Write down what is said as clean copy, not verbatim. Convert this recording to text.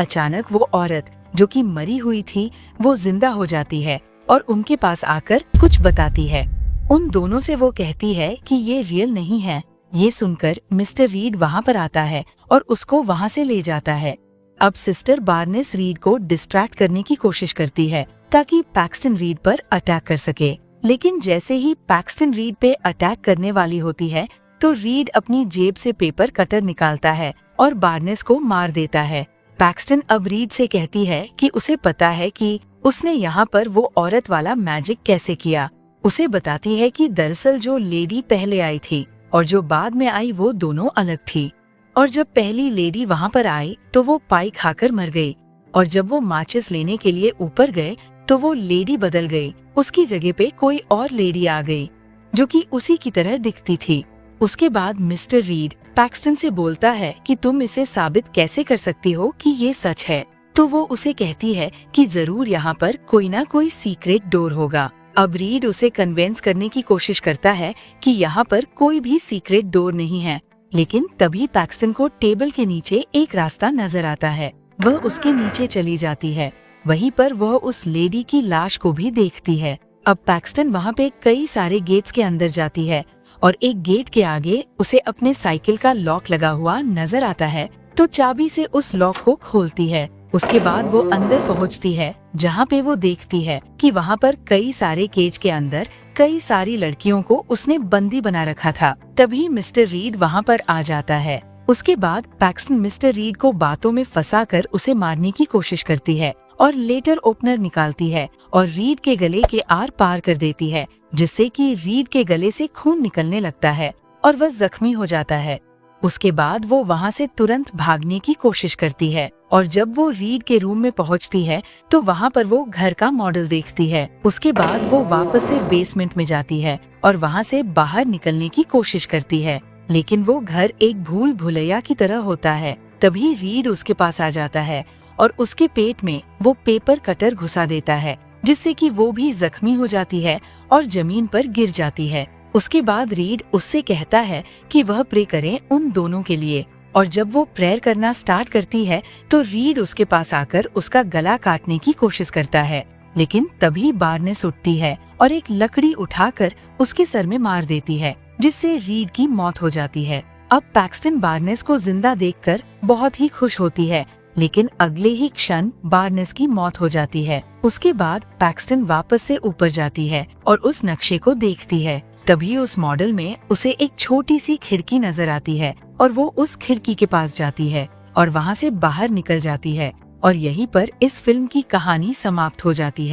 अचानक वो औरत जो कि मरी हुई थी वो जिंदा हो जाती है और उनके पास आकर कुछ बताती है। उन दोनों से वो कहती है कि ये रियल नहीं है। ये सुनकर मिस्टर रीड वहाँ पर आता है और उसको वहाँ से ले जाता है। अब सिस्टर बार्नेस रीड को डिस्ट्रैक्ट करने की कोशिश करती है ताकि पैक्सटन रीड पर अटैक कर सके, लेकिन जैसे ही पैक्सटन रीड पे अटैक करने वाली होती है तो रीड अपनी जेब से पेपर कटर निकालता है और बार्नेस को मार देता है। पैक्सटन अब रीड से कहती है कि उसे पता है कि उसने यहाँ पर वो औरत वाला मैजिक कैसे किया। उसे बताती है कि दरअसल जो लेडी पहले आई थी और जो बाद में आई वो दोनों अलग थी, और जब पहली लेडी वहाँ पर आई तो वो पाई खाकर मर गई, और जब वो माचिस लेने के लिए ऊपर गए तो वो लेडी बदल गई। उसकी जगह पे कोई और लेडी आ गई जो कि उसी की तरह दिखती थी। उसके बाद मिस्टर रीड पैक्सटन से बोलता है कि तुम इसे साबित कैसे कर सकती हो कि ये सच है। तो वो उसे कहती है कि जरूर यहाँ पर कोई ना कोई सीक्रेट डोर होगा। अब रीड उसे कन्विंस करने की कोशिश करता है कि यहाँ पर कोई भी सीक्रेट डोर नहीं है, लेकिन तभी पैक्सटन को टेबल के नीचे एक रास्ता नजर आता है। वह उसके नीचे चली जाती है। वहीं पर वह उस लेडी की लाश को भी देखती है। अब पैक्सटन वहाँ पे कई सारे गेट्स के अंदर जाती है और एक गेट के आगे उसे अपने साइकिल का लॉक लगा हुआ नजर आता है, तो चाबी से उस लॉक को खोलती है। उसके बाद वो अंदर पहुंचती है जहाँ पे वो देखती है कि वहाँ पर कई सारे केज के अंदर कई सारी लड़कियों को उसने बंदी बना रखा था। तभी मिस्टर रीड वहाँ पर आ जाता है। उसके बाद पैक्सटन मिस्टर रीड को बातों में फंसाकर उसे मारने की कोशिश करती है और लेटर ओपनर निकालती है और रीड के गले के आर पार कर देती है, जिससे कि रीड के गले से खून निकलने लगता है और वह जख्मी हो जाता है। उसके बाद वो वहाँ से तुरंत भागने की कोशिश करती है और जब वो रीड के रूम में पहुँचती है तो वहाँ पर वो घर का मॉडल देखती है। उसके बाद वो वापस से बेसमेंट में जाती है और वहाँ से बाहर निकलने की कोशिश करती है, लेकिन वो घर एक भूल भुलैया की तरह होता है। तभी रीड उसके पास आ जाता है और उसके पेट में वो पेपर कटर घुसा देता है, जिससे कि वो भी जख्मी हो जाती है और जमीन पर गिर जाती है। उसके बाद रीड उससे कहता है कि वह प्रे करे उन दोनों के लिए, और जब वो प्रेयर करना स्टार्ट करती है तो रीड उसके पास आकर उसका गला काटने की कोशिश करता है, लेकिन तभी बार्नेस उठती है और एक लकड़ी उठाकर उसके सर में मार देती है, जिससे रीड की मौत हो जाती है। अब पैक्सटन बार्नेस को जिंदा देखकर बहुत ही खुश होती है, लेकिन अगले ही क्षण बार्नेस की मौत हो जाती है। उसके बाद पैक्सटन वापस से ऊपर जाती है और उस नक्शे को देखती है। तभी उस मॉडल में उसे एक छोटी सी खिड़की नजर आती है और वो उस खिड़की के पास जाती है और वहाँ से बाहर निकल जाती है, और यहीं पर इस फिल्म की कहानी समाप्त हो जाती है।